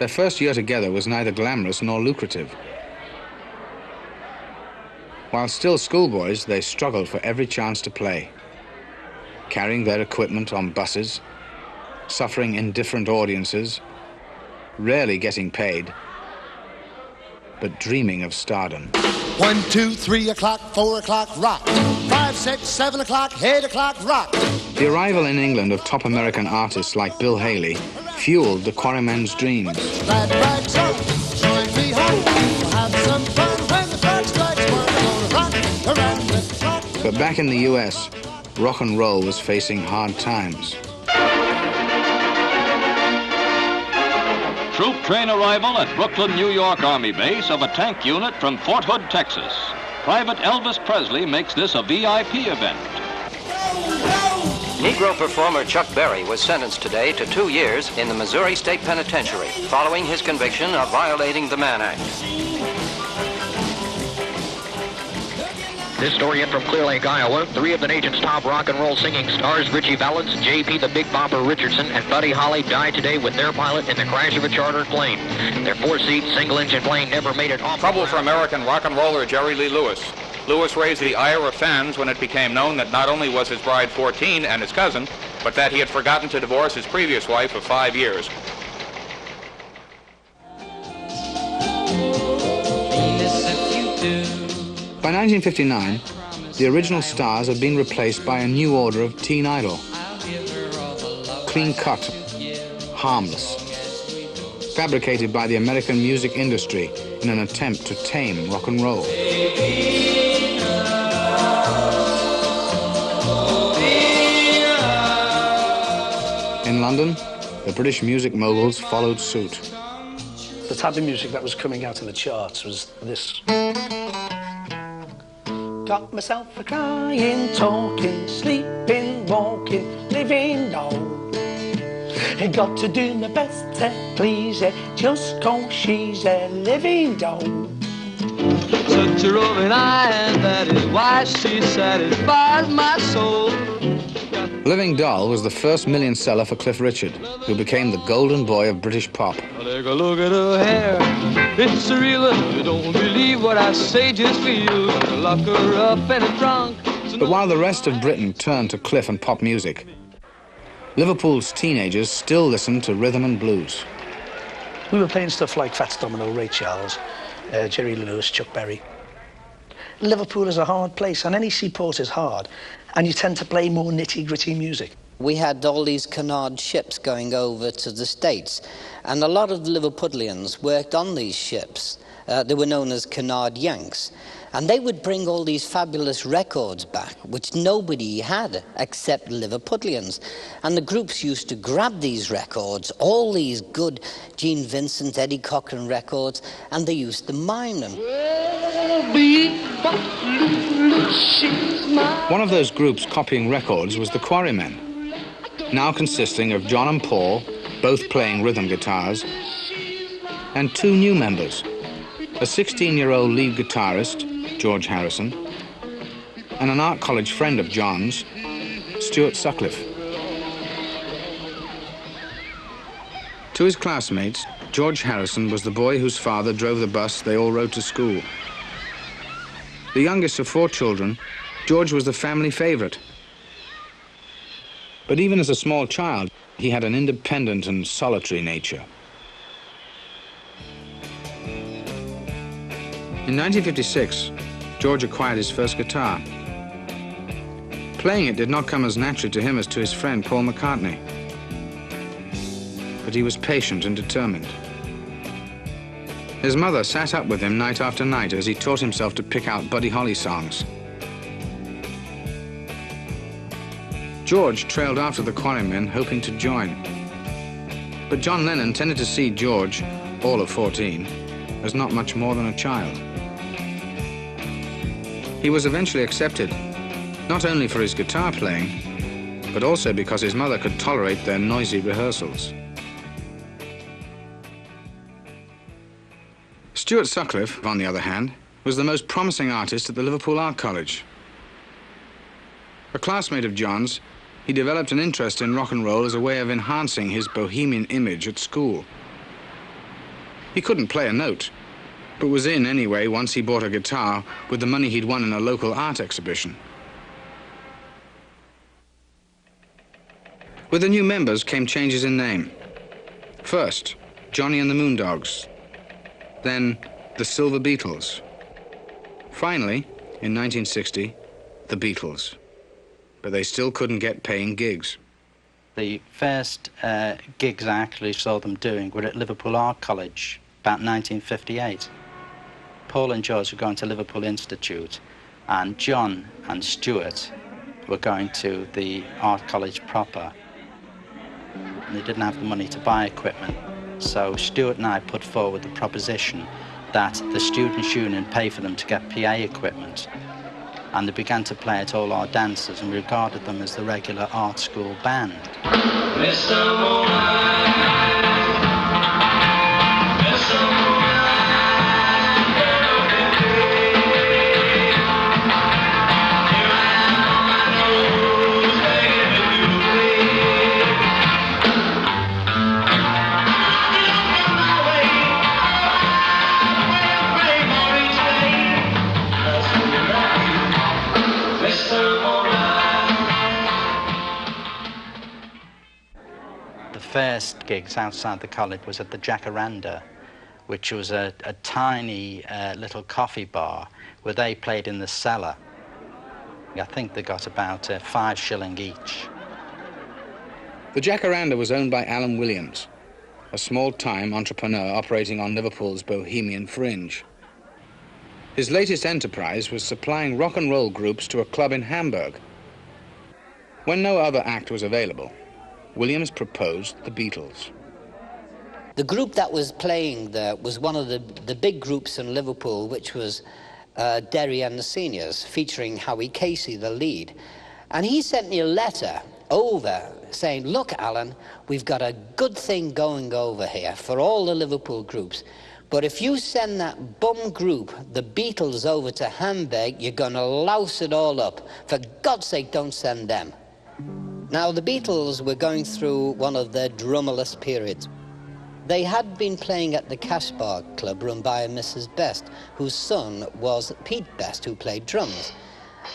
Their first year together was neither glamorous nor lucrative. While still schoolboys, they struggled for every chance to play, carrying their equipment on buses, suffering indifferent audiences, rarely getting paid, but dreaming of stardom. 1, 2, 3 o'clock, 4 o'clock, rock. 5, 6, 7 o'clock, 8 o'clock, rock. The arrival in England of top American artists like Bill Haley fueled the Quarrymen's dreams. Glad rags on, join me home. We'll have some fun when the clock strikes 1. We're gonna rock around the clock. But back in the US, rock and roll was facing hard times. Troop train arrival at Brooklyn, New York Army base of a tank unit from Fort Hood, Texas. Private Elvis Presley makes this a VIP event. Negro performer Chuck Berry was sentenced today to 2 years in the Missouri State Penitentiary following his conviction of violating the Mann Act. This story in from Clear Lake, Iowa. 3 of the nation's top rock and roll singing stars, Richie Valens, J.P. the Big Bopper Richardson, and Buddy Holly, died today with their pilot in the crash of a chartered plane. Their 4-seat, single-engine plane never made it off. Trouble for American rock and roller Jerry Lee Lewis. Lewis raised the ire of fans when it became known that not only was his bride 14 and his cousin, but that he had forgotten to divorce his previous wife of 5 years. By 1959, the original stars had been replaced by a new order of teen idol. Clean-cut, harmless, fabricated by the American music industry in an attempt to tame rock and roll. In London, the British music moguls followed suit. The type of music that was coming out in the charts was this. Got myself a crying, talking, sleeping, walking, living on. Got to do my best to please her, just 'cause she's a living doll. Such a roving eye, and that is why she satisfies my soul. Living Doll was the first million seller for Cliff Richard, who became the golden boy of British pop. Take a look at her hair, it's surreal. You don't believe what I say, just feel. Lock her up in a trunk. But while the rest of Britain turned to Cliff and pop music, Liverpool's teenagers still listened to rhythm and blues. We were playing stuff like Fats Domino, Ray Charles, Jerry Lee Lewis, Chuck Berry. Liverpool is a hard place, and any seaport is hard, and you tend to play more nitty-gritty music. We had all these canard ships going over to the States, and a lot of the Liverpudlians worked on these ships. They were known as canard Yanks, and they would bring all these fabulous records back, which nobody had except Liverpudlians. And the groups used to grab these records, all these good Gene Vincent, Eddie Cochran records, and they used to mime them. One of those groups copying records was the Quarrymen, now consisting of John and Paul, both playing rhythm guitars, and 2 new members, a 16-year-old lead guitarist, George Harrison, and an art college friend of John's, Stuart Sutcliffe. To his classmates, George Harrison was the boy whose father drove the bus they all rode to school. The youngest of 4 children, George was the family favorite. But even as a small child, he had an independent and solitary nature. In 1956, George acquired his first guitar. Playing it did not come as naturally to him as to his friend Paul McCartney. But he was patient and determined. His mother sat up with him night after night as he taught himself to pick out Buddy Holly songs. George trailed after the Quarrymen, hoping to join. But John Lennon tended to see George, all of 14, as not much more than a child. He was eventually accepted, not only for his guitar playing, but also because his mother could tolerate their noisy rehearsals. Stuart Sutcliffe, on the other hand, was the most promising artist at the Liverpool Art College. A classmate of John's, he developed an interest in rock and roll as a way of enhancing his bohemian image at school. He couldn't play a note, but was in anyway once he bought a guitar with the money he'd won in a local art exhibition. With the new members came changes in name. First, Johnny and the Moondogs, then the Silver Beatles. Finally, in 1960, the Beatles. But they still couldn't get paying gigs. The first gigs I actually saw them doing were at Liverpool Art College, about 1958. Paul and George were going to Liverpool Institute, and John and Stuart were going to the art college proper. And they didn't have the money to buy equipment, so Stuart and I put forward the proposition that the Students' Union pay for them to get PA equipment. And they began to play at all our dances, and we regarded them as the regular art school band. First gigs outside the college was at the Jacaranda, which was a tiny little coffee bar where they played in the cellar. I think they got about 5 shillings each. The Jacaranda was owned by Alan Williams, a small-time entrepreneur operating on Liverpool's bohemian fringe. His latest enterprise was supplying rock and roll groups to a club in Hamburg. When no other act was available, Williams proposed the Beatles. The group that was playing there was one of the big groups in Liverpool, which was Derry and the Seniors, featuring Howie Casey, the lead. And he sent me a letter over saying, look, Alan, we've got a good thing going over here for all the Liverpool groups. But if you send that bum group, the Beatles, over to Hamburg, you're going to louse it all up. For God's sake, don't send them. Now, the Beatles were going through one of their drummerless periods. They had been playing at the Cashbar Club run by Mrs. Best, whose son was Pete Best, who played drums.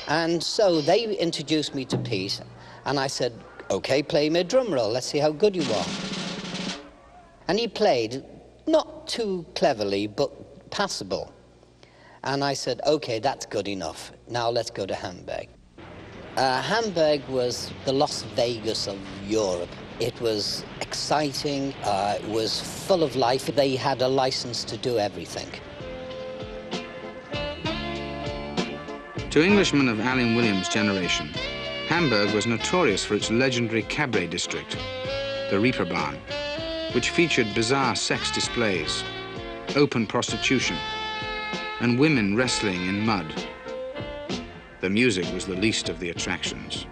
And so they introduced me to Pete, and I said, OK, play me a drum roll, let's see how good you are. And he played, not too cleverly, but passable. And I said, OK, that's good enough. Now let's go to Hamburg. Hamburg was the Las Vegas of Europe. It was exciting, it was full of life. They had a license to do everything. To Englishmen of Alan Williams' generation, Hamburg was notorious for its legendary cabaret district, the Reeperbahn, which featured bizarre sex displays, open prostitution, and women wrestling in mud. The music was the least of the attractions.